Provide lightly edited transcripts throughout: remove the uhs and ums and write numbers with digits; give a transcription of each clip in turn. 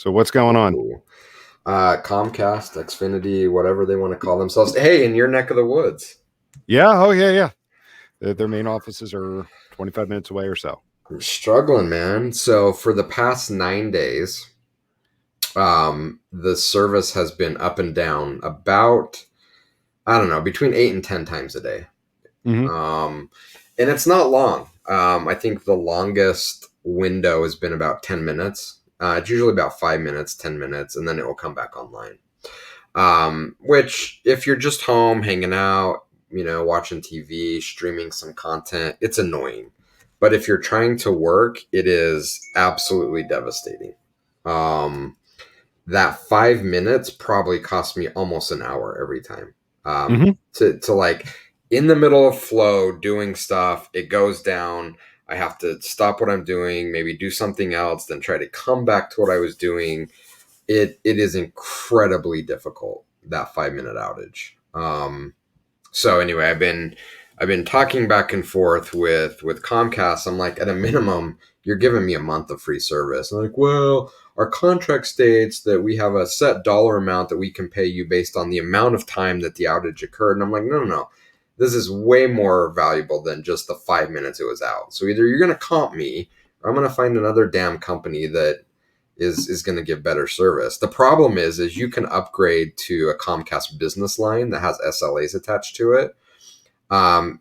So what's going on? Ooh. Comcast, Xfinity, whatever they want to call themselves. Hey, in your neck of the woods. Yeah. Oh, yeah, yeah. Their main offices are 25 minutes away or so. I'm struggling, man. So for the past 9 days, the service has been up and down about, I don't know, between 8 and 10 times a day. Mm-hmm. And it's not long. I think the longest window has been about 10 minutes. It's usually about 5 minutes, 10 minutes, and then it will come back online. Which, if you're just home hanging out, watching TV, streaming some content, it's annoying. But if you're trying to work, it is absolutely devastating. Um, that 5 minutes probably cost me almost an hour every time. Mm-hmm. To like in the middle of flow doing stuff, it goes down. I have to stop what I'm doing, maybe do something else, then try to come back to what I was doing. It is incredibly difficult, that 5 minute outage. So anyway, I've been talking back and forth with Comcast. I'm like, at a minimum, you're giving me a month of free service. I'm like, well, our contract states that we have a set dollar amount that we can pay you based on the amount of time that the outage occurred. And I'm like, no. This is way more valuable than just the 5 minutes it was out. So either you're going to comp me, or I'm going to find another damn company that is going to give better service. The problem is you can upgrade to a Comcast business line that has SLAs attached to it.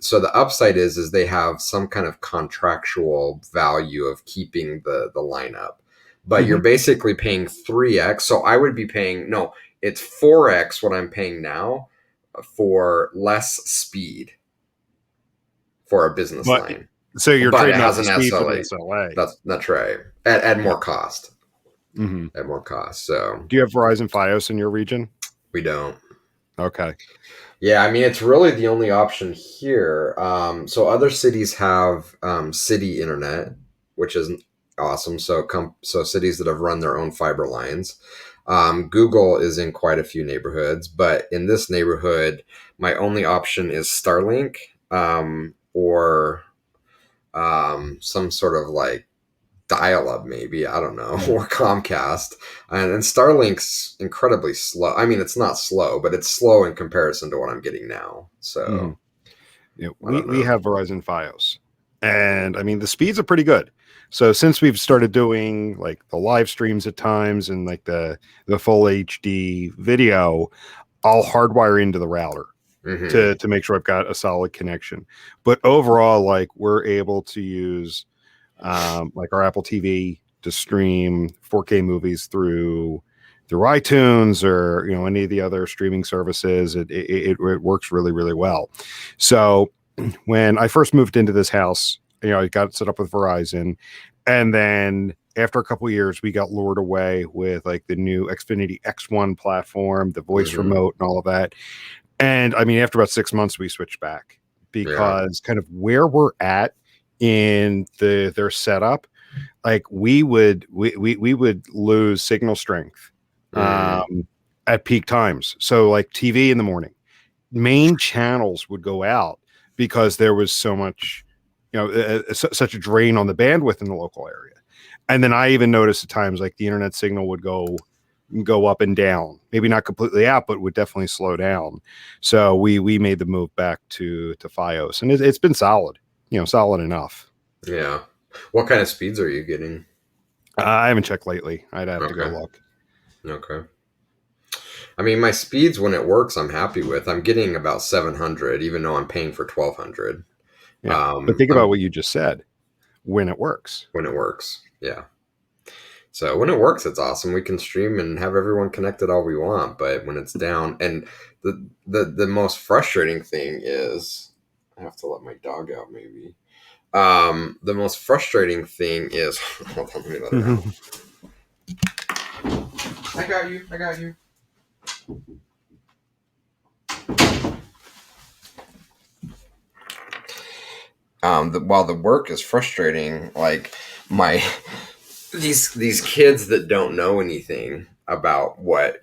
So the upside is they have some kind of contractual value of keeping the lineup, but you're Mm-hmm. basically paying 3x. So I would be paying, no, it's 4x what I'm paying now for less speed for a business But line, so you're but it trading out has the an speed for the SLA. SLA. That's right. At Yeah. more cost. Mm-hmm. At more cost. So Do you have Verizon Fios in your region? we don't. Okay. Yeah, I mean, it's really the only option here. So other cities have city internet, which is awesome. So cities that have run their own fiber lines. Google is in quite a few neighborhoods, but in this neighborhood, my only option is Starlink, or some sort of like dial-up, maybe, I don't know, Mm-hmm. or Comcast. And Starlink's incredibly slow. I mean, it's not slow, but it's slow in comparison to what I'm getting now. Mm-hmm. So Yeah, I we don't we know. have Verizon Fios, and I mean the speeds are pretty good. So since we've started doing like the live streams at times and like the full HD video, I'll hardwire into the router Hmm. to make sure I've got a solid connection. But overall, like we're able to use like our Apple TV to stream 4K movies through iTunes or any of the other streaming services. It works really, really well. So when I first moved into this house, I got it set up with Verizon, and then after a couple of years, we got lured away with like the new Xfinity X1 platform, the voice Hmm. remote, and all of that. And I mean, after about 6 months, we switched back Yeah. because kind of where we're at in their setup, like we would lose signal strength Mm. um, at peak times. So like TV in the morning, main channels would go out because there was so much, such a drain on the bandwidth in the local area. And then I even noticed at times like the internet signal would go up and down, maybe not completely out, but would definitely slow down. So we made the move back to FiOS, and it's been solid, solid enough. Yeah. What kind of speeds are you getting? I haven't checked lately. I'd have to go Okay. look. Okay. I mean, my speeds when it works, I'm happy with. I'm getting about 700, even though I'm paying for 1200. Yeah. But think about I'm what you just said when it works. When it works. Yeah. So when it works, it's awesome. We can stream and have everyone connected all we want. But when it's down, and the most frustrating thing is, I have to let my dog out. Maybe the most frustrating thing is, hold on, let me let her out. I got you. I got you. While the work is frustrating, like my these kids that don't know anything about what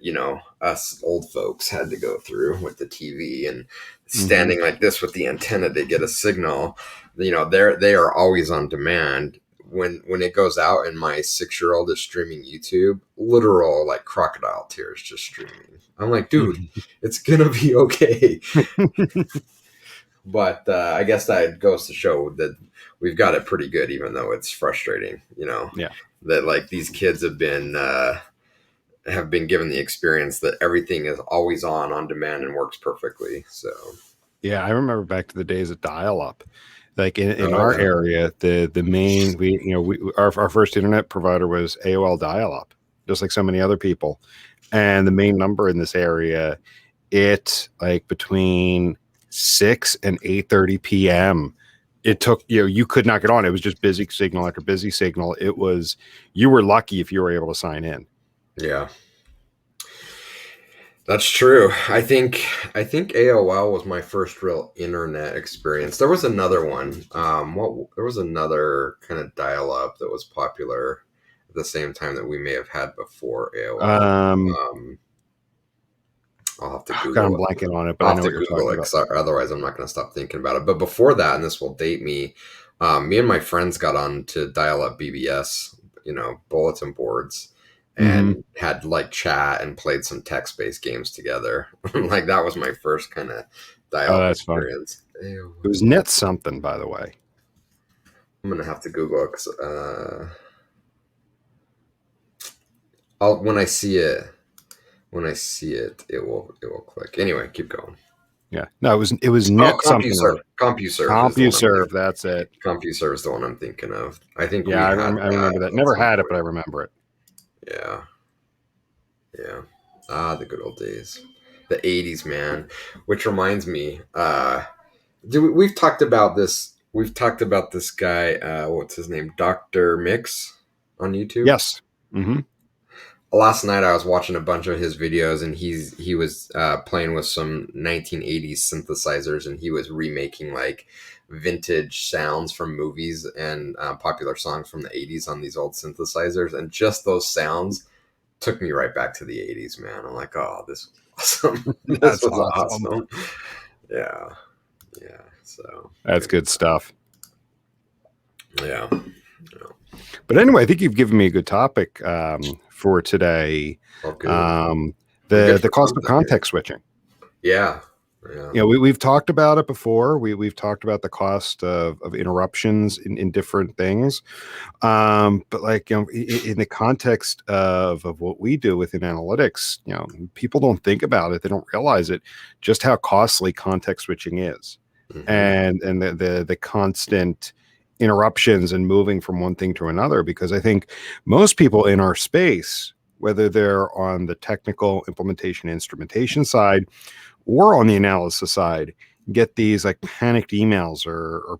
us old folks had to go through with the TV and Mm-hmm. standing like this with the antenna to get a signal. They are always on demand. when it goes out and my 6-year-old is streaming YouTube, literal like crocodile tears just streaming. I'm like, dude, it's gonna be okay. But I guess that goes to show that we've got it pretty good, even though it's frustrating, Yeah. that like these kids have been given the experience that everything is always on demand and works perfectly. So Yeah, I remember back to the days of dial-up. Like in oh, our yeah. area, the main our first internet provider was AOL dial-up, just like so many other people. And the main number in this area, it like between 6 and 8:30 p.m. It took, you could not get on. It was just busy signal after busy signal. It was, you were lucky if you were able to sign in. Yeah. That's true. I think AOL was my first real internet experience. There was another one. There was another kind of dial-up that was popular at the same time that we may have had before AOL. I'll have to Google God, I'm it. blanking on it, but I'll I have know to what you're Google talking it, about. 'cause otherwise I'm not going to stop thinking about it. But before that, and this will date me, me and my friends got on to dial-up BBS, bulletin boards, and had like chat and played some text-based games together. Like that was my first kind of Oh, dial-up that's fun. experience. It was net something, by the way. I'm gonna have to Google it, 'cause, when I see it, it will click. Anyway, keep going. Yeah, no, it was net something. CompuServe. CompuServe is the one CompuServe, that's it. CompuServe is the one I'm thinking of. I think Yeah, we I had remember that. at Never some had it, point. but I remember it. Yeah. Yeah. The good old days. The 80s, man. Which reminds me, we've talked about this. We've talked about this guy, what's his name? Dr. Mix on YouTube. Yes. Last night I was watching a bunch of his videos, and he was playing with some 1980s synthesizers, and he was remaking like vintage sounds from movies and popular songs from the 80s on these old synthesizers, and just those sounds took me right back to the 80s, man. I'm like, oh, this was awesome. This That's was awesome. awesome. Yeah. So That's good stuff. Yeah. But anyway, I think you've given me a good topic for today. Okay. The cost of context switching. Yeah. We've talked about it before. We've talked about the cost of interruptions in different things. But like, in the context of what we do within analytics, people don't think about it. They don't realize it, just how costly context switching is. And the constant interruptions and moving from one thing to another, because I think most people in our space, whether they're on the technical implementation instrumentation side or on the analysis side, get these like panicked emails or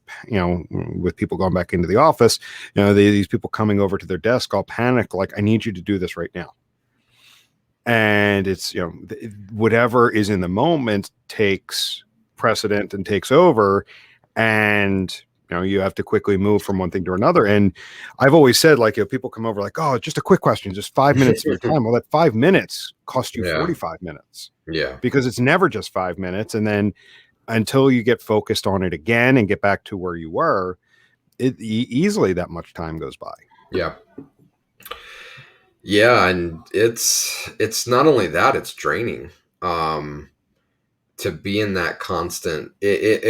with people going back into the office, these people coming over to their desk all panicked, like, I need you to do this right now. And it's, whatever is in the moment takes precedent and takes over, and you have to quickly move from one thing to another. And I've always said, like, people come over like, oh, just a quick question, just 5 minutes of your time. Well, that 5 minutes cost you 45 minutes. Yeah. Because it's never just 5 minutes. And then until you get focused on it again and get back to where you were, easily that much time goes by. Yeah. Yeah. And it's not only that, it's draining. To be in that constant, it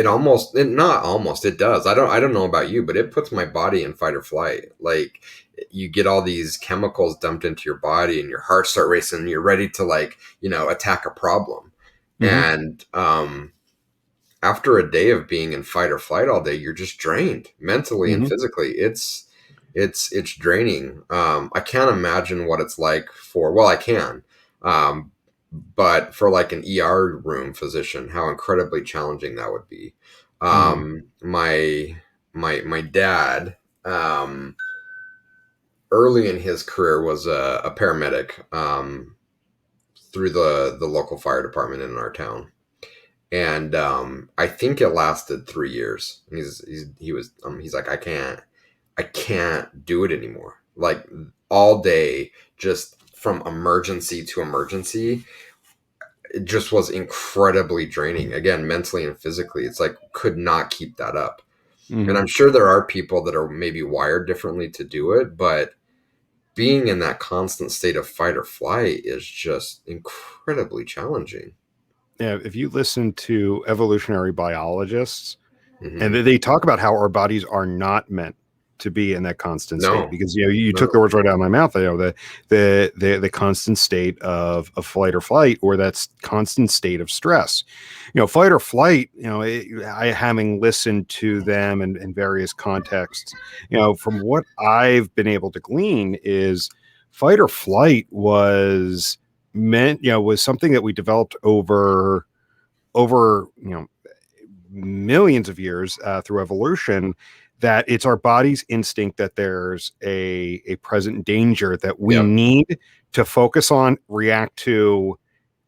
does. I don't know about you, but it puts my body in fight or flight. Like, you get all these chemicals dumped into your body and your heart start racing and you're ready to, like, attack a problem. And after a day of being in fight or flight all day, you're just drained mentally and physically. It's draining. I can't imagine what it's like I can. But for like an ER room physician, how incredibly challenging that would be. My dad, early in his career, was a paramedic through the local fire department in our town, and I think it lasted 3 years. And he's like, I can't do it anymore. Like, all day, just from emergency to emergency, it just was incredibly draining. Again, mentally and physically, it's like, could not keep that up. And Mhm. I'm sure there are people that are maybe wired differently to do it, but being in that constant state of fight or flight is just incredibly challenging. Yeah, if you listen to evolutionary biologists, and Hmm. they talk about how our bodies are not meant to be in that constant state, No, because you took the no. words right out of my mouth. The constant state of flight or flight, or that's constant state of stress. Fight or flight. I having listened to them in various contexts. From what I've been able to glean is fight or flight was meant. Was something that we developed over millions of years through evolution, that it's our body's instinct that there's a present danger that we Yep. need to focus on, react to,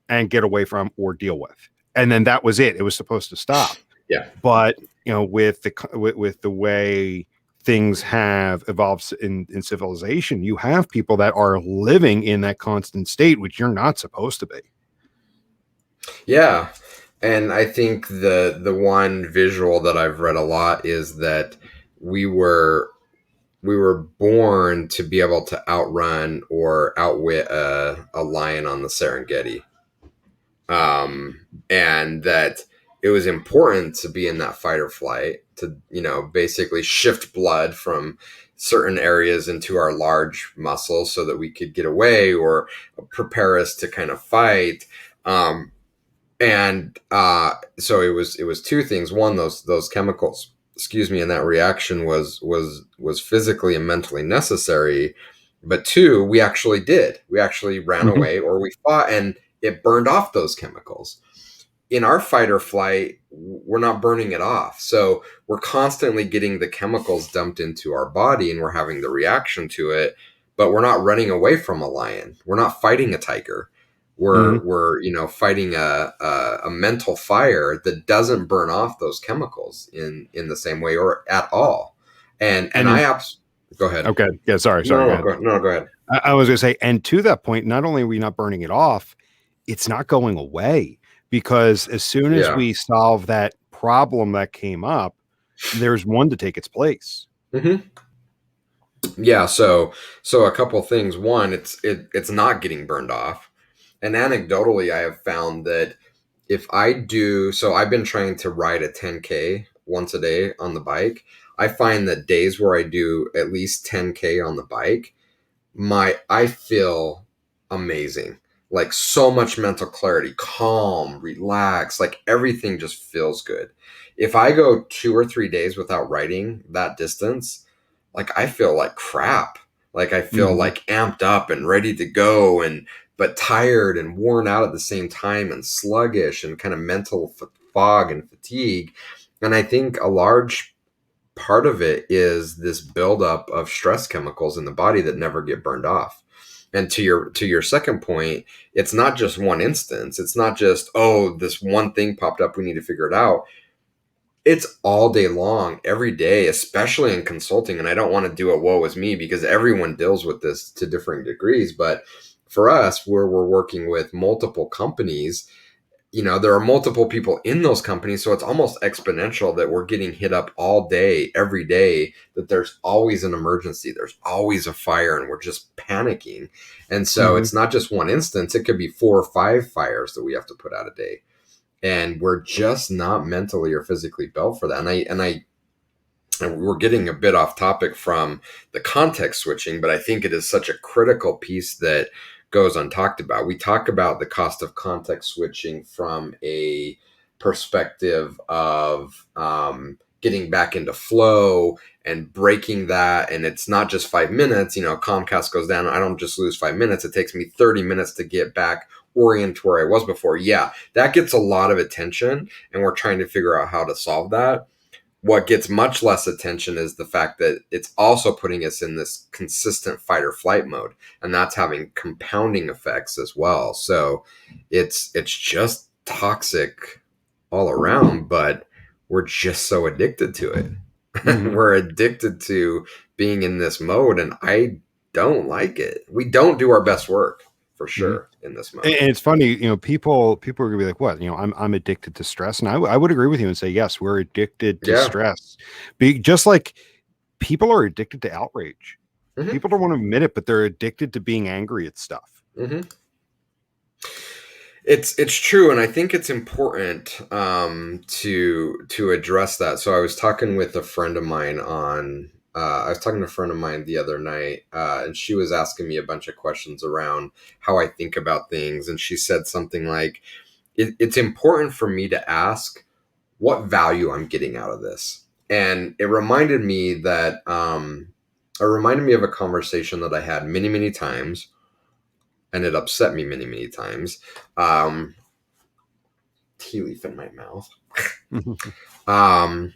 and get away from or deal with. And then that was it. It was supposed to stop. Yeah. But with the way things have evolved in civilization, you have people that are living in that constant state, which you're not supposed to be. Yeah. And I think the one visual that I've read a lot is that we were we were born to be able to outrun or outwit a lion on the Serengeti. And that it was important to be in that fight or flight to, basically shift blood from certain areas into our large muscles so that we could get away or prepare us to kind of fight. And so it was two things. One, those chemicals, excuse me, and that reaction was physically and mentally necessary. But two, we actually ran Mhm. away or we fought, and it burned off those chemicals. In our fight or flight, we're not burning it off. So we're constantly getting the chemicals dumped into our body and we're having the reaction to it, but we're not running away from a lion. We're not fighting a tiger. Mhm. We're fighting a mental fire that doesn't burn off those chemicals in the same way or at all. And And go ahead. okay, yeah, sorry, No, go no, ahead. no, go ahead. I was going to say, and to that point, not only are we not burning it off, it's not going away, because as soon as Yeah. we solve that problem that came up, there's one to take its place. Hmm. Yeah, so a couple things. One, it's not getting burned off. And anecdotally, I have found that if I do, so I've been trying to ride a 10K once a day on the bike. I find that days where I do at least 10K on the bike, I feel amazing. Like so much mental clarity, calm, relaxed, like everything just feels good. If I go 2 or 3 days without riding that distance, like I feel like crap. Like I feel Mhm. like amped up and ready to go and but tired and worn out at the same time and sluggish and kind of mental fog and fatigue. And I think a large part of it is this buildup of stress chemicals in the body that never get burned off. And to your second point, it's not just one instance. It's not just, oh, this one thing popped up, we need to figure it out. It's all day long, every day, especially in consulting. And I don't want to do a woe is me because everyone deals with this to differing degrees. But for us, where we're working with multiple companies, there are multiple people in those companies. So it's almost exponential that we're getting hit up all day, every day, that there's always an emergency. There's always a fire and we're just panicking. And so Mhm. it's not just one instance. It could be 4 or 5 fires that we have to put out a day. And we're just not mentally or physically built for that. And we're getting a bit off topic from the context switching, but I think it is such a critical piece that goes untalked about. We talk about the cost of context switching from a perspective of getting back into flow and breaking that. And it's not just 5 minutes, Comcast goes down. I don't just lose 5 minutes. It takes me 30 minutes to get back orient to where I was before. Yeah, that gets a lot of attention. And we're trying to figure out how to solve that. What gets much less attention is the fact that it's also putting us in this consistent fight or flight mode, and that's having compounding effects as well. So it's just toxic all around, but we're just so addicted to it. Mhm. We're addicted to being in this mode, and I don't like it. We don't do our best work for Mhm. sure in this And mode. it's funny, people are gonna be like, "What? I'm addicted to stress," and I would agree with you and say, yes, we're addicted to Yeah. stress. Just like people are addicted to outrage. Hmm. People don't want to admit it, but they're addicted to being angry at stuff. Hmm. It's true, and I think it's important to address that. So I was talking with a friend of mine on. I was talking to a friend of mine the other night, and she was asking me a bunch of questions around how I think about things, and she said something like, "It's important for me to ask what value I'm getting out of this," and it reminded me that it reminded me of a conversation that I had many, many times, and it upset me many, many times. Um, Tea leaf in my mouth. um,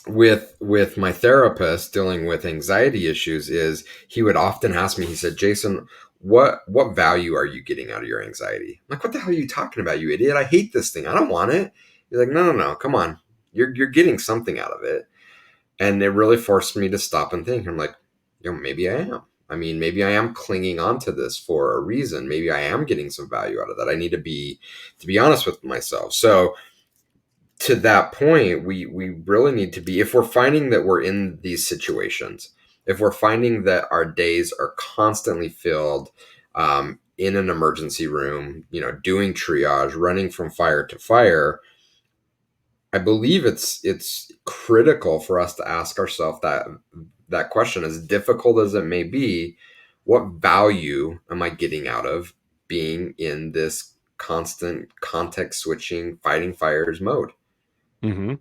with my therapist dealing with anxiety issues is he would often ask me, he said, Jason, what value are you getting out of your anxiety? I'm like, what the hell are you talking about, you idiot? I hate this thing. I don't want it. He's like, no, come on. You're getting something out of it. And it really forced me to stop and think. I'm like, maybe I am. I mean, maybe I am clinging on to this for a reason. Maybe I am getting some value out of that. I need to be honest with myself. So to that point, we really need to be, if we're finding that we're in these situations, if we're finding that our days are constantly filled in an emergency room, doing triage, running from fire to fire, I believe it's critical for us to ask ourselves that question, as difficult as it may be. What value am I getting out of being in this constant context switching, fighting fires mode? Hmm.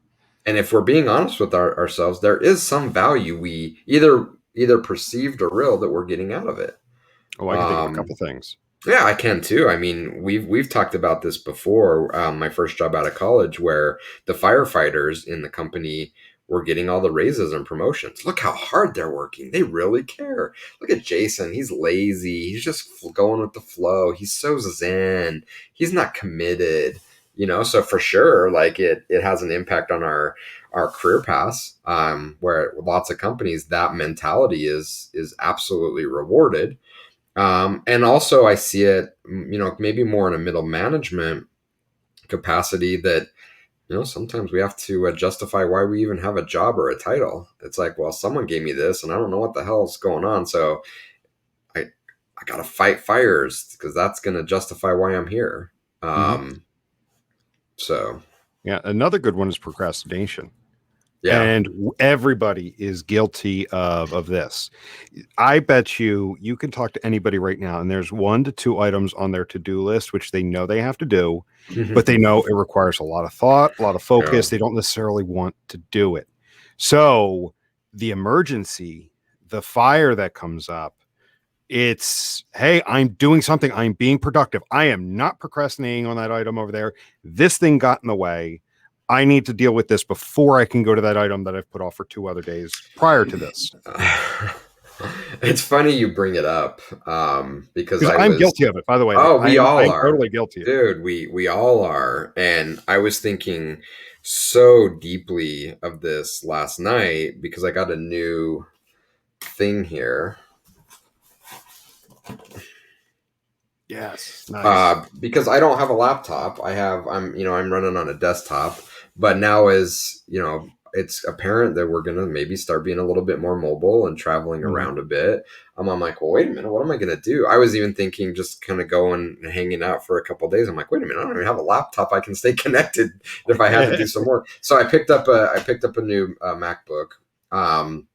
And if we're being honest with ourselves, there is some value we either perceived or real that we're getting out of it. Oh, I can think of a Um, couple things. yeah, I can too. I mean, we've talked about this before. My first job out of college, where the firefighters in the company were getting all the raises and promotions. Look how hard they're working. They really care. Look at Jason. He's lazy. He's just going with the flow. He's so zen. He's not committed. So for sure, like it has an impact on our career paths. Where lots of companies, that mentality is absolutely rewarded. And also, I see it, maybe more in a middle management capacity, that, sometimes we have to justify why we even have a job or a title. It's like, well, someone gave me this and I don't know what the hell's going on. So I, I got to fight fires because that's going to justify why I'm here. Hmm. So, Yeah, another good one is procrastination. yeah. And everybody is guilty of this. I bet you can talk to anybody right now, and there's 1 to 2 items on their to-do list which they know they have to do, but they know it requires a lot of thought, a lot of Yeah. focus. They don't necessarily want to do it. So the emergency, the fire that comes up, it's, hey, I'm doing something. I'm being productive. I am not procrastinating on that item over there. This thing got in the way. I need to deal with this before I can go to that item that I've put off for 2 other days prior to this. It's funny you bring it up, because Because I I'm was. guilty of it, by the way. Like Oh, we all I'm are, totally guilty of it. dude. We all are, and I was thinking so deeply of this last night because I got a new thing here. Yes, nice. Because I don't have a laptop. I'm running on a desktop, but now it's apparent that we're gonna maybe start being a little bit more mobile and traveling Mhm. around a bit. I'm like, well, wait a minute, what am I gonna do? I was even thinking just kind of going and hanging out for a couple of days. I'm like, wait a minute, I don't even have a laptop. I can stay connected if I had to do some work. So I picked up a new MacBook. Um,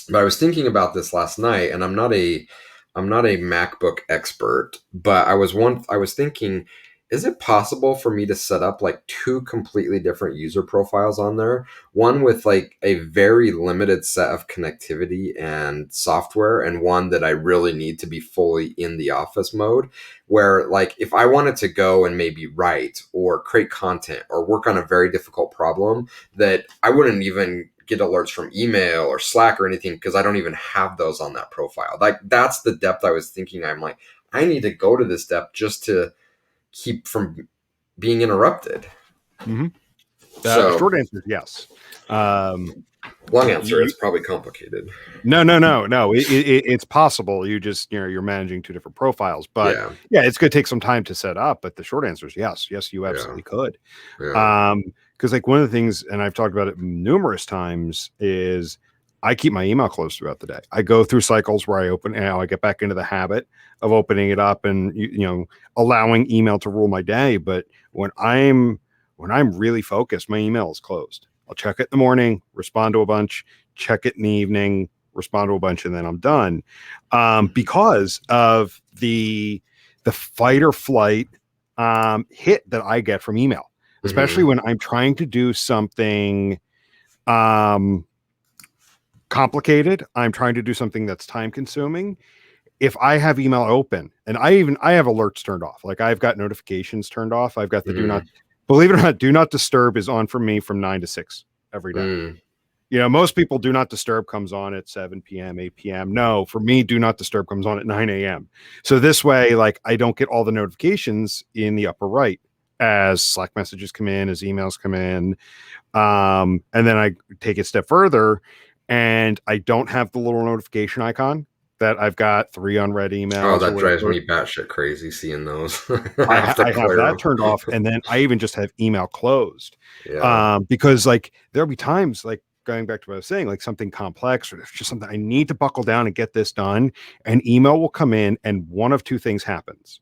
but I was thinking about this last night, and I'm not a MacBook expert, but I was thinking, is it possible for me to set up like two completely different user profiles on there? One with like a very limited set of connectivity and software, and one that I really need to be fully in the office mode, where like if I wanted to go and maybe write or create content or work on a very difficult problem, that I wouldn't even get alerts from email or Slack or anything because I don't even have those on that profile. Like that's the depth I was thinking. I'm like, I need to go to this depth just to keep from being interrupted. Mhm. So Short answer is yes. long answer, it's probably complicated. No. It's possible. You just, you're managing two different profiles, but yeah, it's going to take some time to set up. But the short answer is yes. Yes, you absolutely could. Because like one of the things, and I've talked about it numerous times, is I keep my email closed throughout the day. I go through cycles where I open, I get back into the habit of opening it up and allowing email to rule my day. But when I'm really focused, my email is closed. I'll check it in the morning, respond to a bunch, check it in the evening, respond to a bunch, and then I'm done. Because of the fight or flight hit that I get from email, especially when I'm trying to do something complicated. I'm trying to do something that's time consuming. If I have email open, and I have alerts turned off, like I've got notifications turned off. I've got the do not, believe it or not, do not disturb is on for me from 9 to 6 every day. Most people do not disturb comes on at 7 p.m., 8 p.m. No, for me, do not disturb comes on at 9 a.m. So this way, like I don't get all the notifications in the upper right as Slack messages come in, as emails come in. And then I take it a step further and I don't have the little notification icon that I've got 3 unread emails. Oh, that drives me batshit crazy seeing those. I have that turned off, and then I even just have email closed. Because like there'll be times, like going back to what I was saying, like something complex or just something I need to buckle down and get this done, and email will come in, and one of two things happens.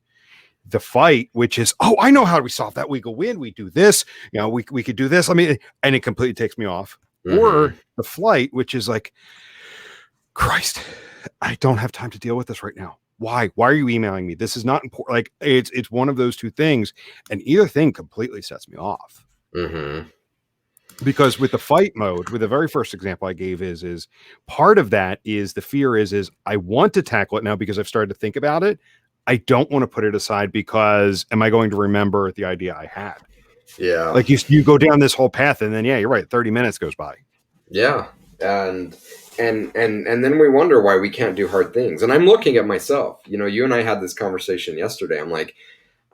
The fight, which is, oh, I know how we solve that. We go in, we do this, we could do this. And it completely takes me off. Or the flight, which is like, Christ, I don't have time to deal with this right now. Why are you emailing me? This is not important. Like it's one of those two things, and either thing completely sets me off. Because with the fight mode, with the very first example I gave is part of that is the fear is I want to tackle it now because I've started to think about it. I don't want to put it aside because am I going to remember the idea I had? Yeah. Like you go down this whole path and then, yeah, you're right. 30 minutes goes by. Yeah. And then we wonder why we can't do hard things. And I'm looking at myself, you and I had this conversation yesterday. I'm like,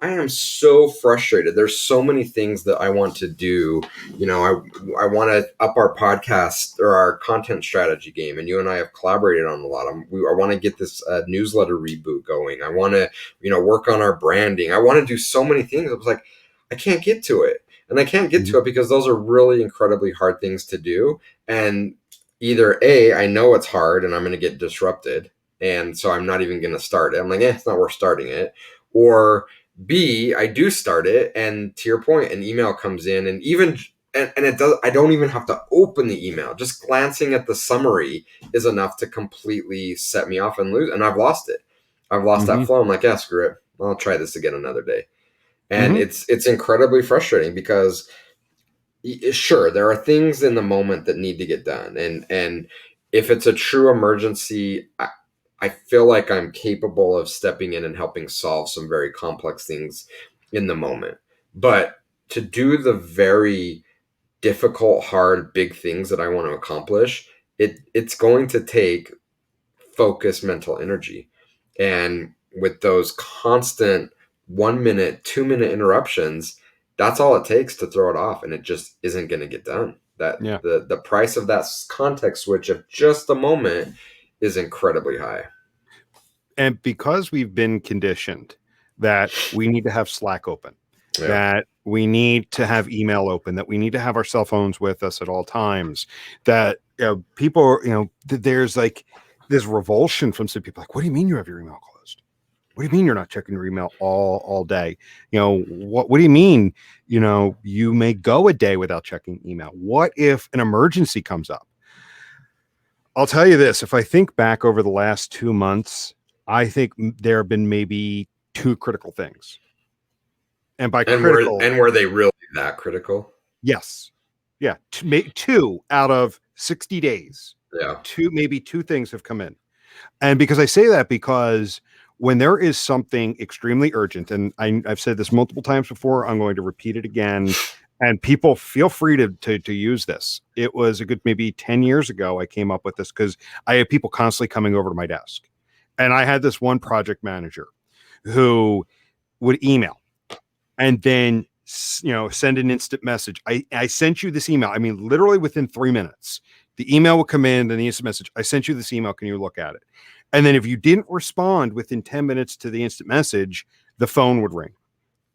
I am so frustrated. There's so many things that I want to do. I want to up our podcast or our content strategy game. And you and I have collaborated on a lot. I want to get this newsletter reboot going. I want to, work on our branding. I want to do so many things. I was like, I can't get to it. And I can't get to it because those are really incredibly hard things to do. And either A, I know it's hard and I'm going to get disrupted. And so I'm not even going to start it. I'm like, it's not worth starting it. Or B, I do start it, and to your point, an email comes in, and it does. I don't even have to open the email. Just glancing at the summary is enough to completely set me off and lose. And I've lost it. I've lost that flow. I'm like, screw it. I'll try this again another day. And it's incredibly frustrating because, sure, there are things in the moment that need to get done, and if it's a true emergency, I feel like I'm capable of stepping in and helping solve some very complex things in the moment. But to do the very difficult, hard, big things that I want to accomplish, it's going to take focused mental energy. And with those constant 1 minute, 2 minute interruptions, that's all it takes to throw it off. And it just isn't going to get done. The price of that context switch of just a moment is incredibly high. And because we've been conditioned that we need to have Slack open, that we need to have email open, that we need to have our cell phones with us at all times, that people, there's like this revulsion from some people like, what do you mean you have your email closed? What do you mean you're not checking your email all day? What do you mean, you may go a day without checking email? What if an emergency comes up? I'll tell you this, if I think back over the last 2 months, I think there have been maybe 2 critical things. And by critical... were they really that critical? Yes. Yeah. 2 out of 60 days. Yeah. 2 things have come in. And because I say that because when there is something extremely urgent, and I've said this multiple times before, I'm going to repeat it again, and people feel free to use this. It was a good maybe 10 years ago I came up with this because I had people constantly coming over to my desk. And I had this one project manager who would email and then send an instant message. I sent you this email. I mean, literally within 3 minutes, the email would come in, then the instant message. I sent you this email. Can you look at it? And then if you didn't respond within 10 minutes to the instant message, the phone would ring.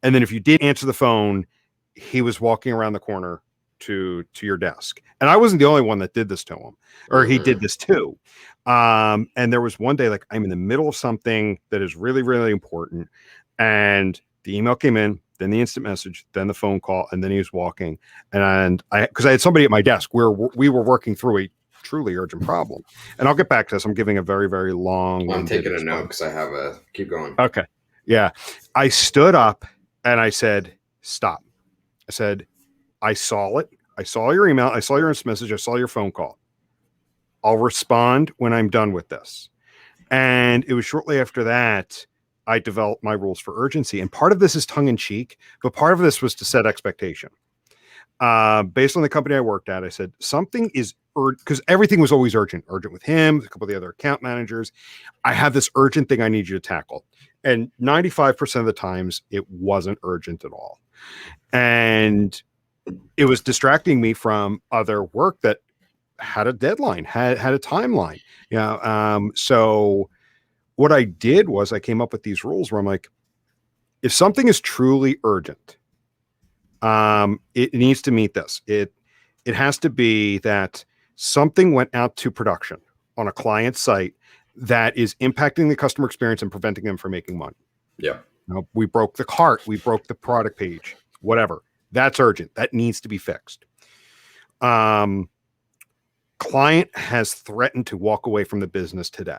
And then if you did answer the phone, he was walking around the corner to your desk. And I wasn't the only one that did this to him, or he did this too. And there was one day, like, I'm in the middle of something that is really, really important. And the email came in, then the instant message, then the phone call, and then he was walking. And because I had somebody at my desk where we were working through a truly urgent problem. And I'll get back to this. I'm giving a very, very long. I'm taking a note because I have a. Keep going. Okay. Yeah. I stood up and I said, stop. I said, I saw it. I saw your email. I saw your instant message. I saw your phone call. I'll respond when I'm done with this. And it was shortly after that I developed my rules for urgency. And part of this is tongue in cheek, but part of this was to set expectation. Based on the company I worked at, I said something is urgent because everything was always urgent with him, a couple of the other account managers. I have this urgent thing I need you to tackle. And 95% of the times it wasn't urgent at all. And it was distracting me from other work that had a deadline, had a timeline. So what I did was I came up with these rules where I'm like, if something is truly urgent, it needs to meet this. It has to be that something went out to production on a client site that is impacting the customer experience and preventing them from making money. Yeah. We broke the cart, we broke the product page, whatever. That's urgent. That needs to be fixed. Client has threatened to walk away from the business today.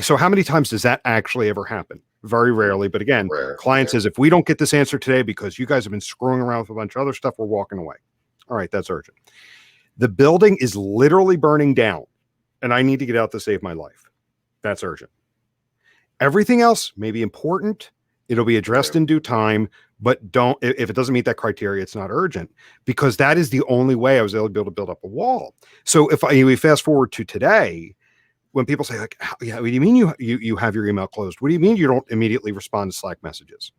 So how many times does that actually ever happen? Very rarely. But again, client says, if we don't get this answer today because you guys have been screwing around with a bunch of other stuff, we're walking away. All right, that's urgent. The building is literally burning down and I need to get out to save my life. That's urgent. Everything else may be important. It'll be addressed in due time, but if it doesn't meet that criteria, it's not urgent, because that is the only way I was able to build up a wall. So if we fast forward to today, when people say, like, yeah, what do you mean you have your email closed? What do you mean you don't immediately respond to Slack messages?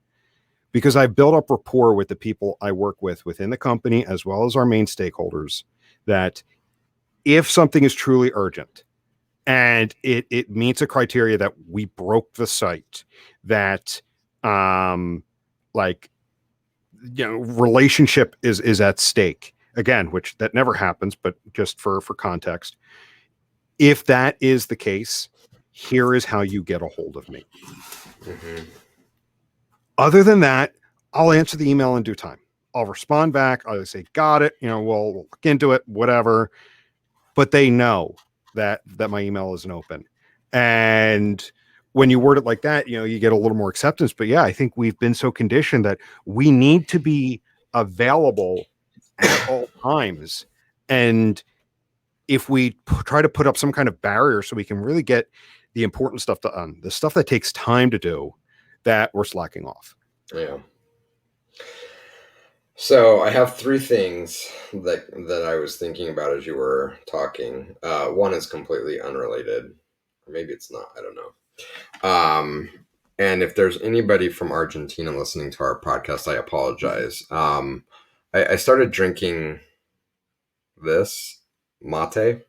Because I've built up rapport with the people I work with within the company, as well as our main stakeholders, that if something is truly urgent and it meets a criteria that we broke the site, that relationship is at stake, again, which that never happens, but just for context, if that is the case, here is how you get a hold of me. Mm-hmm. Other than that, I'll answer the email in due time. I'll respond back. I'll say, got it. We'll look into it, whatever. But they know that my email isn't open. And when you word it like that, you get a little more acceptance. But yeah, I think we've been so conditioned that we need to be available at all times. And if we try to put up some kind of barrier so we can really get the important stuff done, the stuff that takes time to do, that we're slacking off. Yeah. So I have three things that I was thinking about as you were talking. One is completely unrelated, or maybe it's not. I don't know. And if there's anybody from Argentina listening to our podcast, I apologize. I started drinking this mate.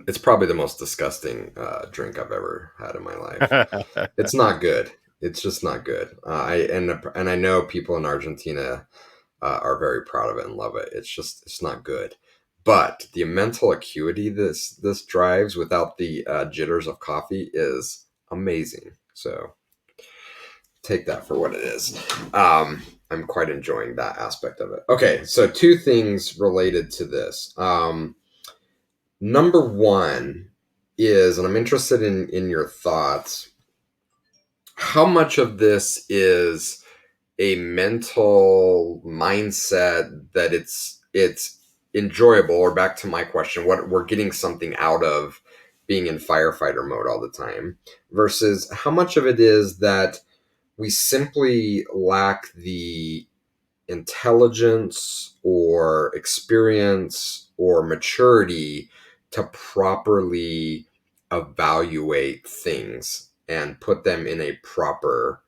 It's probably the most disgusting drink I've ever had in my life. It's not good. It's just not good. And I know people in Argentina are very proud of it and love it. It's not good. But the mental acuity this drives without the jitters of coffee is amazing. So take that for what it is. I'm quite enjoying that aspect of it. Okay, so two things related to this. Number one is, and I'm interested in your thoughts, how much of this is a mental mindset that it's enjoyable, or back to my question, what we're getting something out of being in firefighter mode all the time, versus how much of it is that we simply lack the intelligence or experience or maturity to properly evaluate things and put them in a proper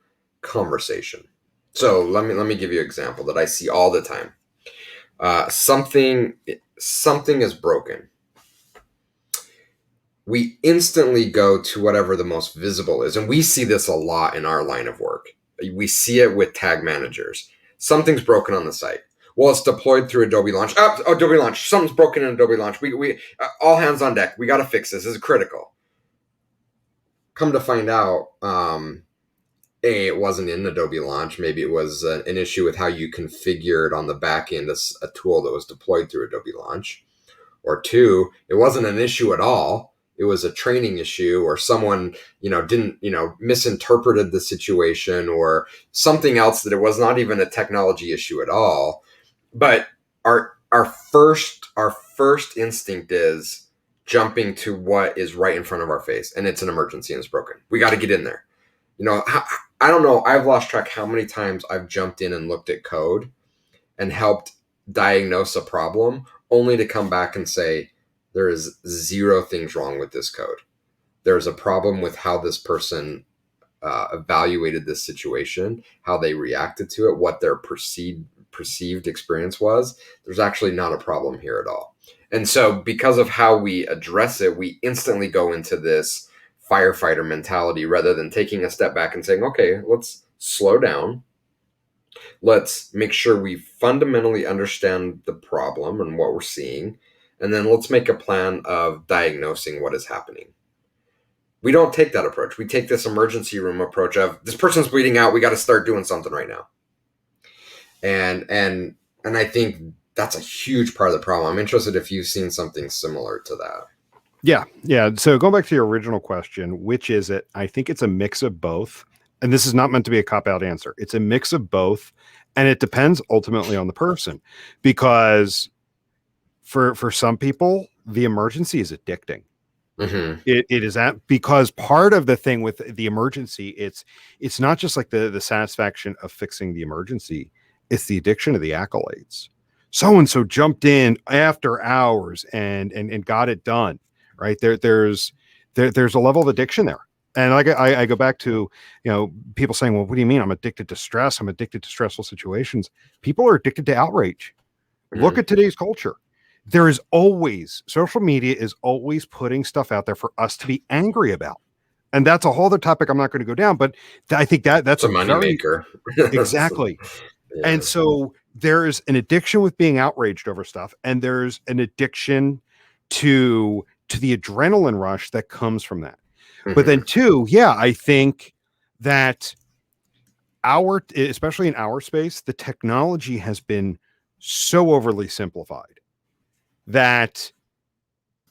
conversation. So let me give you an example that I see all the time. Something is broken. We instantly go to whatever the most visible is. And we see this a lot in our line of work. We see it with tag managers. Something's broken on the site. Well, it's deployed through Adobe Launch. Adobe Launch. Something's broken in Adobe Launch. We all hands on deck. We got to fix this. This is critical. Come to find out, it wasn't in Adobe Launch. Maybe it was an issue with how you configured on the back end a tool that was deployed through Adobe Launch. Or two, it wasn't an issue at all. It was a training issue, or someone, didn't, misinterpreted the situation, or something else, that it was not even a technology issue at all. But our first instinct is jumping to what is right in front of our face, and it's an emergency and it's broken. We got to get in there. I don't know. I've lost track how many times I've jumped in and looked at code and helped diagnose a problem, only to come back and say, there is zero things wrong with this code. There's a problem with how this person evaluated this situation, how they reacted to it, what their perceived experience was. There's actually not a problem here at all. And so because of how we address it, we instantly go into this firefighter mentality rather than taking a step back and saying, okay, let's slow down. Let's make sure we fundamentally understand the problem and what we're seeing. And then let's make a plan of diagnosing what is happening. We don't take that approach. We take this emergency room approach of, this person's bleeding out. We got to start doing something right now. And I think that's a huge part of the problem. I'm interested if you've seen something similar to that. Yeah. So going back to your original question, which is it? I think it's a mix of both. And this is not meant to be a cop-out answer. It's a mix of both. And it depends ultimately on the person, because for some people, the emergency is addicting. Mm-hmm. It is that, because part of the thing with the emergency, it's not just like the satisfaction of fixing the emergency. It's the addiction of the accolades. So-and-so jumped in after hours and got it done, right? There's a level of addiction there. And I go back to, people saying, well, what do you mean? I'm addicted to stress. I'm addicted to stressful situations. People are addicted to outrage. Mm-hmm. Look at today's culture. There is always, social media is always putting stuff out there for us to be angry about. And that's a whole other topic I'm not going to go down, but I think that's a moneymaker. Exactly. Yeah. And so there's an addiction with being outraged over stuff, and there's an addiction to the adrenaline rush that comes from that. Mm-hmm. But then I think that especially in our space, the technology has been so overly simplified that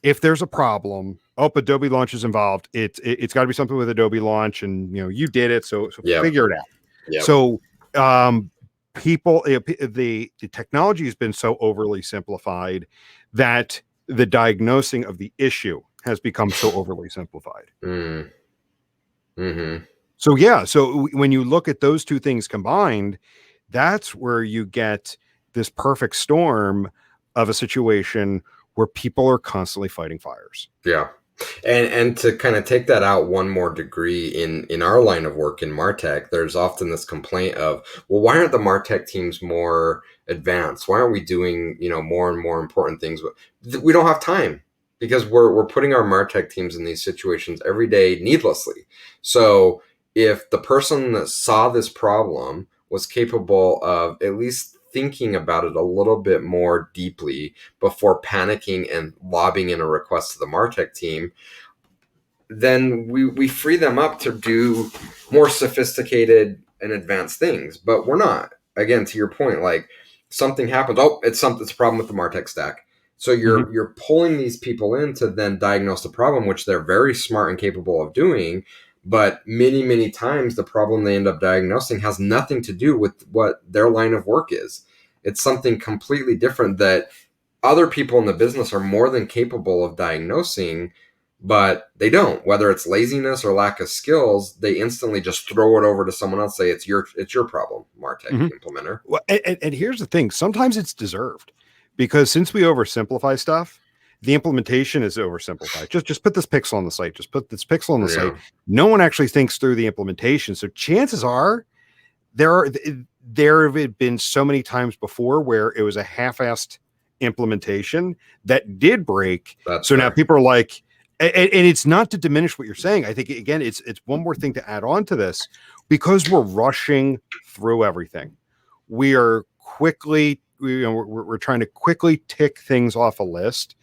if there's a problem, Adobe Launch is involved. It's got to be something with Adobe Launch, and you did it, so figure it out. Yep. So people, the technology has been so overly simplified that the diagnosing of the issue has become so overly simplified. Mm-hmm. So when you look at those two things combined, that's where you get this perfect storm of a situation where people are constantly fighting fires. Yeah. And to kind of take that out one more degree in our line of work in MarTech, there's often this complaint of, well, why aren't the MarTech teams more advanced? Why aren't we doing, more and more important things? We don't have time, because we're putting our MarTech teams in these situations every day needlessly. So if the person that saw this problem was capable of at least thinking about it a little bit more deeply before panicking and lobbing in a request to the MarTech team, then we free them up to do more sophisticated and advanced things. But we're not. Again, to your point, like something happens. Oh, it's a problem with the MarTech stack. So you're pulling these people in to then diagnose the problem, which they're very smart and capable of doing. But many, many times the problem they end up diagnosing has nothing to do with what their line of work is. It's something completely different that other people in the business are more than capable of diagnosing, but they don't. Whether it's laziness or lack of skills, they instantly just throw it over to someone else, say it's your problem, MarTech implementer. Well, and here's the thing. Sometimes it's deserved, because since we oversimplify stuff, the implementation is oversimplified. Just put this pixel on the site. Just put this pixel on the site. No one actually thinks through the implementation. So chances are there have been so many times before where it was a half-assed implementation that did break. That's so now fair. people are like, and it's not to diminish what you're saying. I think again, it's one more thing to add on to this, because we're rushing through everything. We are quickly, we're trying to quickly tick things off a list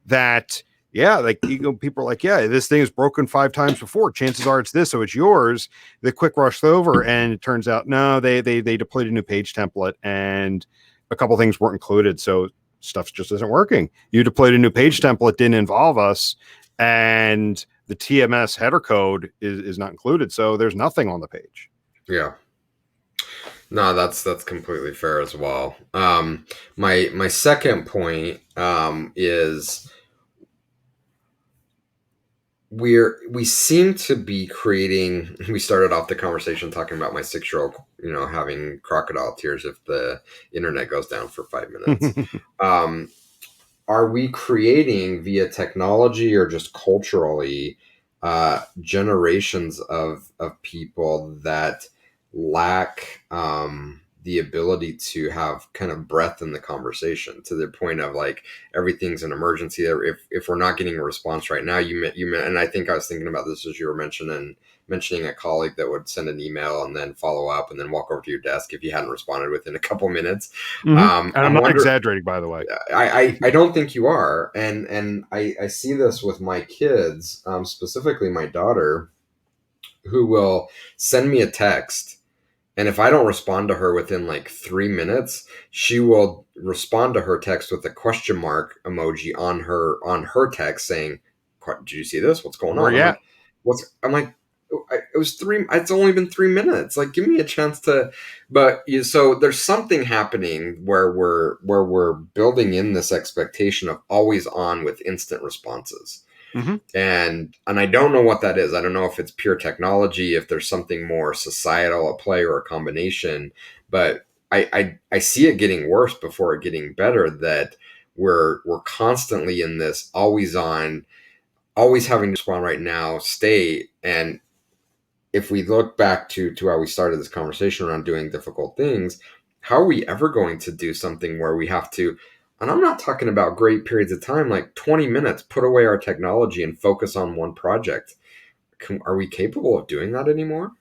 that, yeah, like people are like, yeah, this thing is broken 5 times before. Chances are it's this, so it's yours. They quick rushed over, and it turns out no, they deployed a new page template, and a couple things weren't included, so stuff just isn't working. You deployed a new page template, didn't involve us, and the TMS header code is not included, so there's nothing on the page. Yeah. No, that's completely fair as well. My second point is we seem to be creating. We started off the conversation talking about my 6-year-old, having crocodile tears if the internet goes down for 5 minutes. Are we creating via technology or just culturally generations of people that lack the ability to have kind of breadth in the conversation, to the point of like everything's an emergency? If we're not getting a response right now, you and I think I was thinking about this as you were mentioning a colleague that would send an email and then follow up and then walk over to your desk if you hadn't responded within a couple minutes. And I'm not exaggerating, by the way. I don't think you are. And I see this with my kids, specifically my daughter, who will send me a text. And if I don't respond to her within like 3 minutes, she will respond to her text with a question mark emoji on her text saying, "Did you see this? What's going on?" I'm like, it's only been 3 minutes. Like, give me a chance to. So there's something happening where we're building in this expectation of always on with instant responses. Mm-hmm. And I don't know what that is. I don't know if it's pure technology, if there's something more societal at play, or a combination. But I see it getting worse before it getting better. That we're constantly in this always on, always having to respond right now state. And if we look back to how we started this conversation around doing difficult things, how are we ever going to do something where we have to? And I'm not talking about great periods of time, like 20 minutes, put away our technology and focus on one project. Are we capable of doing that anymore?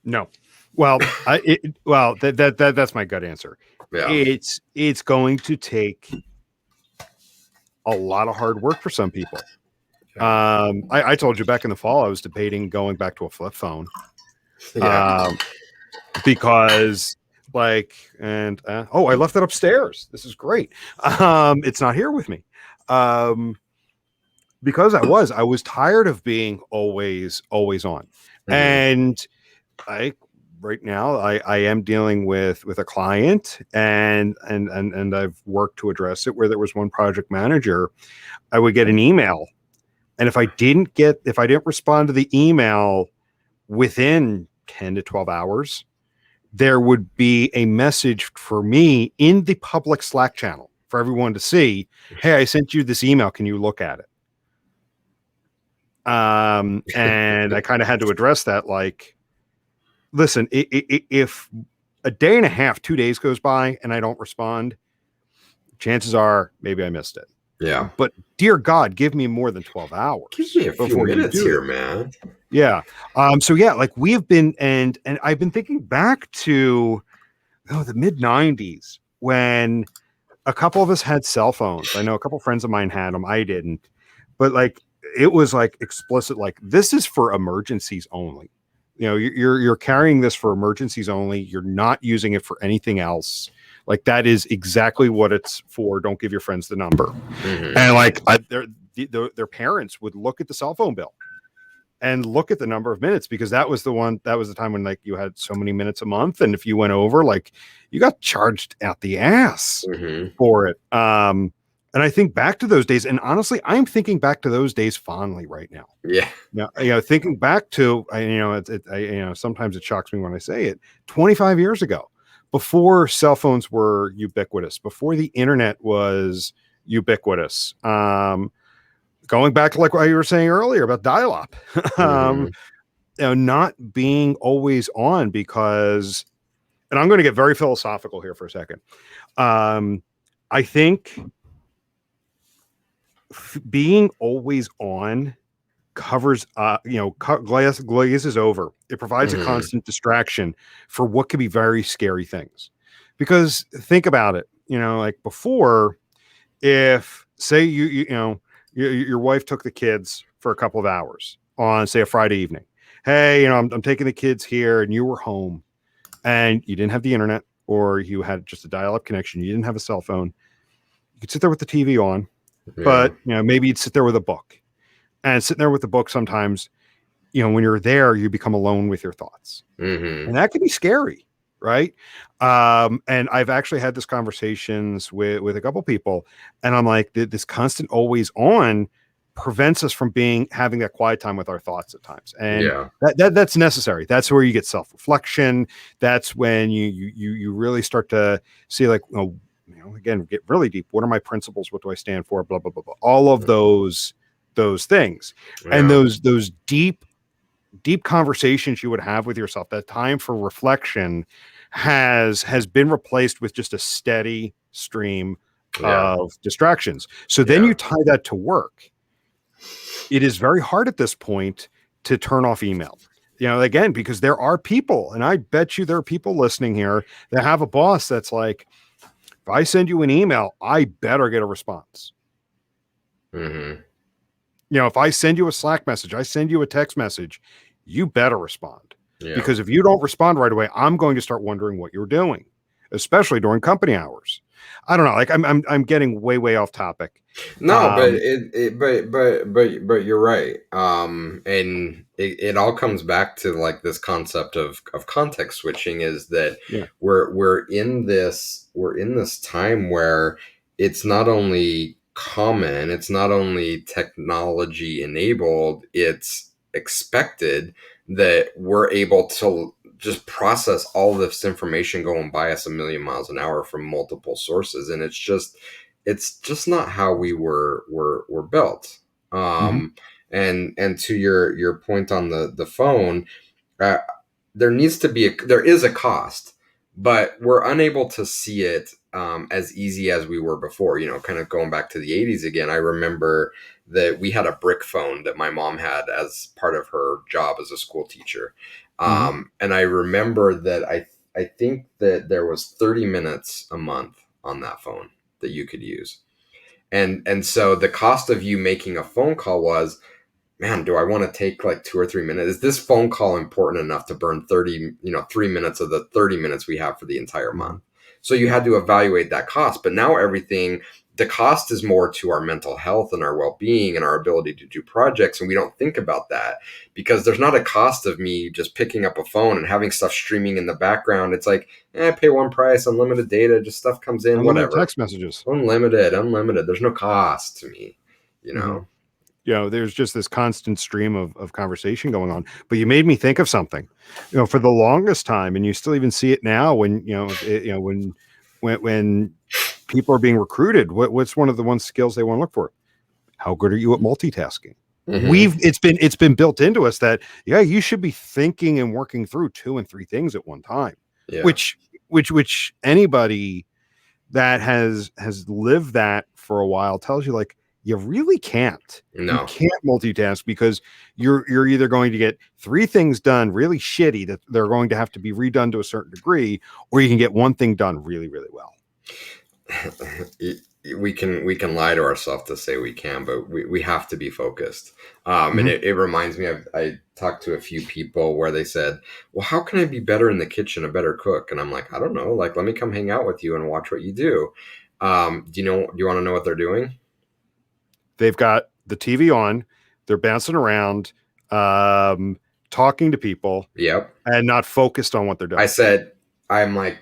No. Well, that's my gut answer. Yeah. It's going to take a lot of hard work for some people. Yeah. I told you back in the fall, I was debating going back to a flip phone. Yeah. Because I left it upstairs. This is great. It's not here with me. Because I was tired of being always on. Mm-hmm. And right now I am dealing with a client, and I've worked to address it, where there was one project manager. I would get an email, and if I didn't respond to the email within 10 to 12 hours, there would be a message for me in the public Slack channel for everyone to see. Hey, I sent you this email. Can you look at it? And I kind of had to address that. Like, listen, if a day and a half, 2 days goes by and I don't respond, chances are maybe I missed it. Yeah. But dear God, give me more than 12 hours. Give me a few minutes here, man. Yeah. So yeah, like we have been, and I've been thinking back to the mid 90s when a couple of us had cell phones. I know a couple of friends of mine had them. I didn't, but like, it was like explicit, like this is for emergencies only. You're carrying this for emergencies only. You're not using it for anything else. Like that is exactly what it's for. Don't give your friends the number. Mm-hmm. And like their parents would look at the cell phone bill and look at the number of minutes, because that was the time when like you had so many minutes a month, and if you went over, like you got charged out the ass mm-hmm. for it. And I think back to those days, and honestly, I'm thinking back to those days fondly right now. Yeah. Thinking back to, sometimes it shocks me when I say it, 25 years ago, before cell phones were ubiquitous, before the internet was ubiquitous, going back to like what you were saying earlier about dial-up, mm-hmm. Not being always on, because and I'm going to get very philosophical here for a second. I think being always on covers, glazes over. It provides a constant distraction for what could be very scary things. Because think about it, like before, if say your wife took the kids for a couple of hours on say a Friday evening. Hey, I'm taking the kids here, and you were home, and you didn't have the internet, or you had just a dial-up connection. You didn't have a cell phone. You could sit there with the TV on, but maybe you'd sit there with a book. And sitting there with the book, sometimes, when you're there, you become alone with your thoughts, and that can be scary, right? And I've actually had this conversations with a couple people, and I'm like, this constant always on prevents us from having that quiet time with our thoughts at times, and that's necessary. That's where you get self-reflection. That's when you really start to see, like, again, get really deep. What are my principles? What do I stand for? Blah blah blah blah. All of those things, and those deep conversations you would have with yourself. That time for reflection has been replaced with just a steady stream of distractions. So then you tie that to work. It is very hard at this point to turn off email. Again, because there are people, and I bet you there are people listening here that have a boss that's like, if I send you an email, I better get a response. If I send you a Slack message, I send you a text message, you better respond. Because if you don't respond right away, I'm going to start wondering what you're doing, especially during company hours. I don't know. Like I'm getting way off topic. No, but you're right. And it all comes back to like this concept of context switching, is that we're in this time where it's not only common, it's not only technology enabled, it's expected that we're able to just process all this information going by us a million miles an hour from multiple sources, and it's just not how we were built. And to your point on the phone, there is a cost, but we're unable to see it as easy as we were before. Kind of going back to the 80s again. I remember that we had a brick phone that my mom had as part of her job as a school teacher. And I remember that I think that there was 30 minutes a month on that phone that you could use. And so the cost of you making a phone call was, man, do I want to take like 2 or 3 minutes? Is this phone call important enough to burn 3 minutes of the 30 minutes we have for the entire month? So you had to evaluate that cost. But now the cost is more to our mental health and our well-being and our ability to do projects. And we don't think about that because there's not a cost of me just picking up a phone and having stuff streaming in the background. It's like, I pay one price, unlimited data, just stuff comes in, unlimited whatever. Text messages. Unlimited. There's no cost to me, There's just this constant stream of conversation going on. But you made me think of something, for the longest time, and you still even see it now when people are being recruited. What's one of the skills they want to look for? How good are you at multitasking? It's been built into us that you should be thinking and working through 2 and 3 things at one time. Which anybody that has lived that for a while tells you, like, you really can't. No. You can't multitask because you're either going to get 3 things done really shitty that they're going to have to be redone to a certain degree, or you can get one thing done really, really well. We can lie to ourselves to say we can, but we have to be focused. And it reminds me of, I talked to a few people where they said, well, how can I be better in the kitchen, a better cook? And I'm like, I don't know. Like, let me come hang out with you and watch what you do. Do you want to know what they're doing? They've got the TV on, they're bouncing around, talking to people, and not focused on what they're doing. I'm like,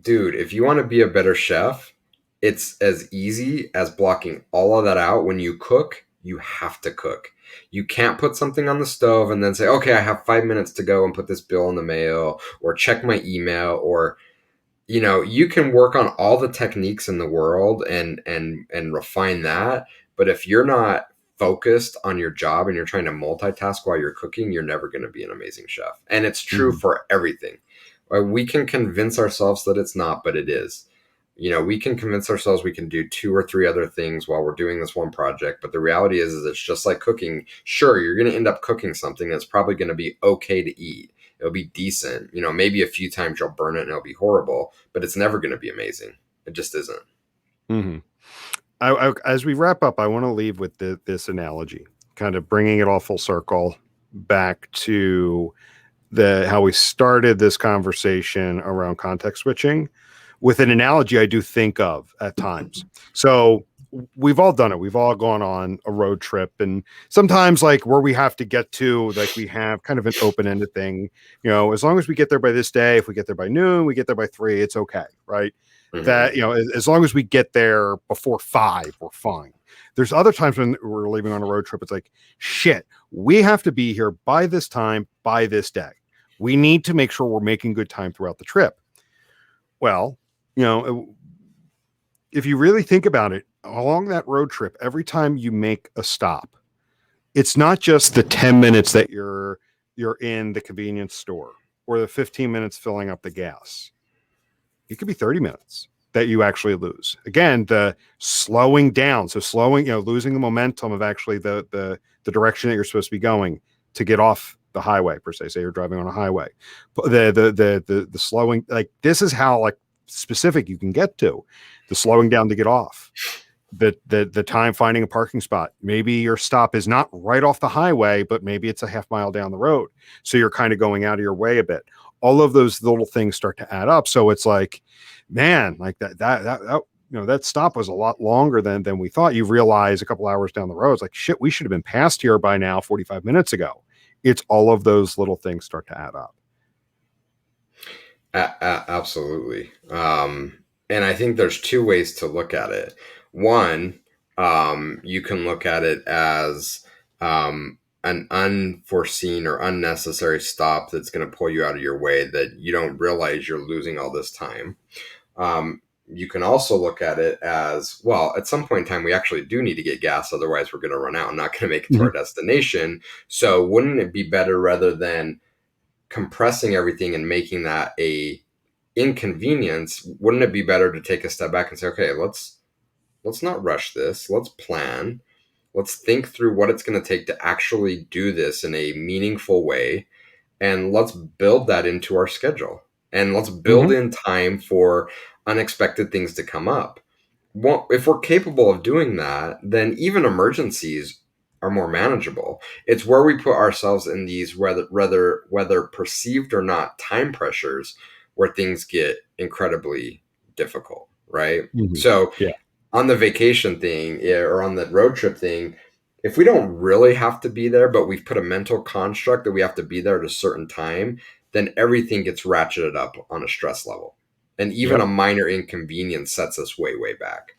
dude, if you want to be a better chef, it's as easy as blocking all of that out. When you cook, you have to cook. You can't put something on the stove and then say, okay, I have 5 minutes to go and put this bill in the mail or check my email, or, you can work on all the techniques in the world and refine that. But if you're not focused on your job and you're trying to multitask while you're cooking, you're never going to be an amazing chef. And it's true for everything. We can convince ourselves that it's not, but it is. We can convince ourselves we can do 2 or 3 other things while we're doing this one project, but the reality is it's just like cooking. Sure, you're going to end up cooking something that's probably going to be okay to eat. It'll be decent. Maybe a few times you'll burn it and it'll be horrible, but it's never going to be amazing. It just isn't. Mm-hmm. As we wrap up, I want to leave with this analogy, kind of bringing it all full circle back to how we started this conversation around context switching with an analogy I do think of at times. So we've all done it. We've all gone on a road trip, and sometimes like where we have to get to, like we have kind of an open-ended thing, as long as we get there by this day, if we get there by noon, we get there by 3, it's okay. Right. Mhm. That, as long as we get there before 5, we're fine. There's other times when we're leaving on a road trip. It's like, shit, we have to be here by this time, by this day. We need to make sure we're making good time throughout the trip. Well, if you really think about it, along that road trip, every time you make a stop, it's not just the 10 minutes that you're in the convenience store or the 15 minutes filling up the gas. It could be 30 minutes that you actually lose. Again, the slowing down. So losing the momentum of actually the direction that you're supposed to be going to get off the highway, per se. Say you're driving on a highway. The slowing, like this is how like specific you can get to the slowing down to get off. The time finding a parking spot. Maybe your stop is not right off the highway, but maybe it's a half mile down the road. So you're kind of going out of your way a bit. All of those little things start to add up. So it's like, man, like that stop was a lot longer than we thought. You realize a couple hours down the road, it's like, shit, we should have been past here by now 45 minutes ago. It's all of those little things start to add up. Absolutely. And I think there's 2 ways to look at it. One, you can look at it as an unforeseen or unnecessary stop that's going to pull you out of your way that you don't realize you're losing all this time. You can also look at it as, well, at some point in time, we actually do need to get gas. Otherwise, we're going to run out and not going to make it to our destination. So wouldn't it be better, rather than compressing everything and making that a inconvenience, wouldn't it be better to take a step back and say, okay, let's not rush this. Let's plan. Let's think through what it's going to take to actually do this in a meaningful way. And let's build that into our schedule. And let's build in time for unexpected things to come up. Well, if we're capable of doing that, then even emergencies are more manageable. It's where we put ourselves in these whether perceived or not time pressures where things get incredibly difficult, right? So yeah. On the vacation thing or on the road trip thing, if we don't really have to be there, but we've put a mental construct that we have to be there at a certain time, then everything gets ratcheted up on a stress level. And even a minor inconvenience sets us way, way back.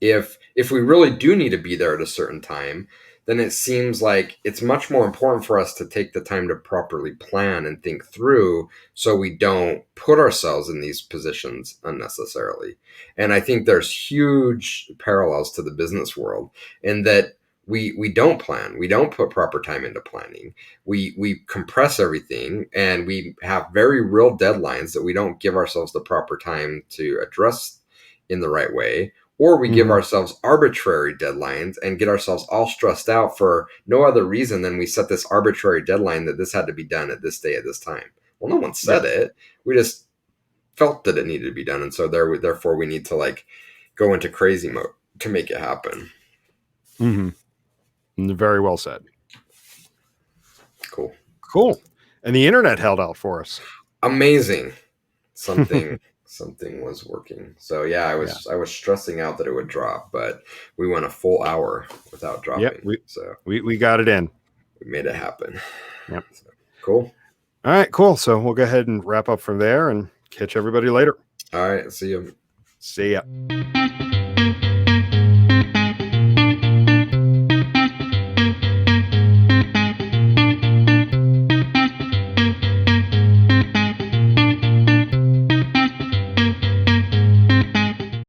If we really do need to be there at a certain time, then it seems like it's much more important for us to take the time to properly plan and think through so we don't put ourselves in these positions unnecessarily. And I think there's huge parallels to the business world in that we don't plan. We don't put proper time into planning. We compress everything, and we have very real deadlines that we don't give ourselves the proper time to address in the right way. Or we give ourselves arbitrary deadlines and get ourselves all stressed out for no other reason than we set this arbitrary deadline that this had to be done at this day at this time. Well, no one said it. We just felt that it needed to be done. And so therefore we need to like go into crazy mode to make it happen. Very well said. Cool. And the internet held out for us. Amazing. Something was working. So yeah, I was stressing out that it would drop, but we went a full hour without dropping. We got it in. We made it happen. Yep. So, cool. All right, cool. So we'll go ahead and wrap up from there and catch everybody later. All right. See you. See ya.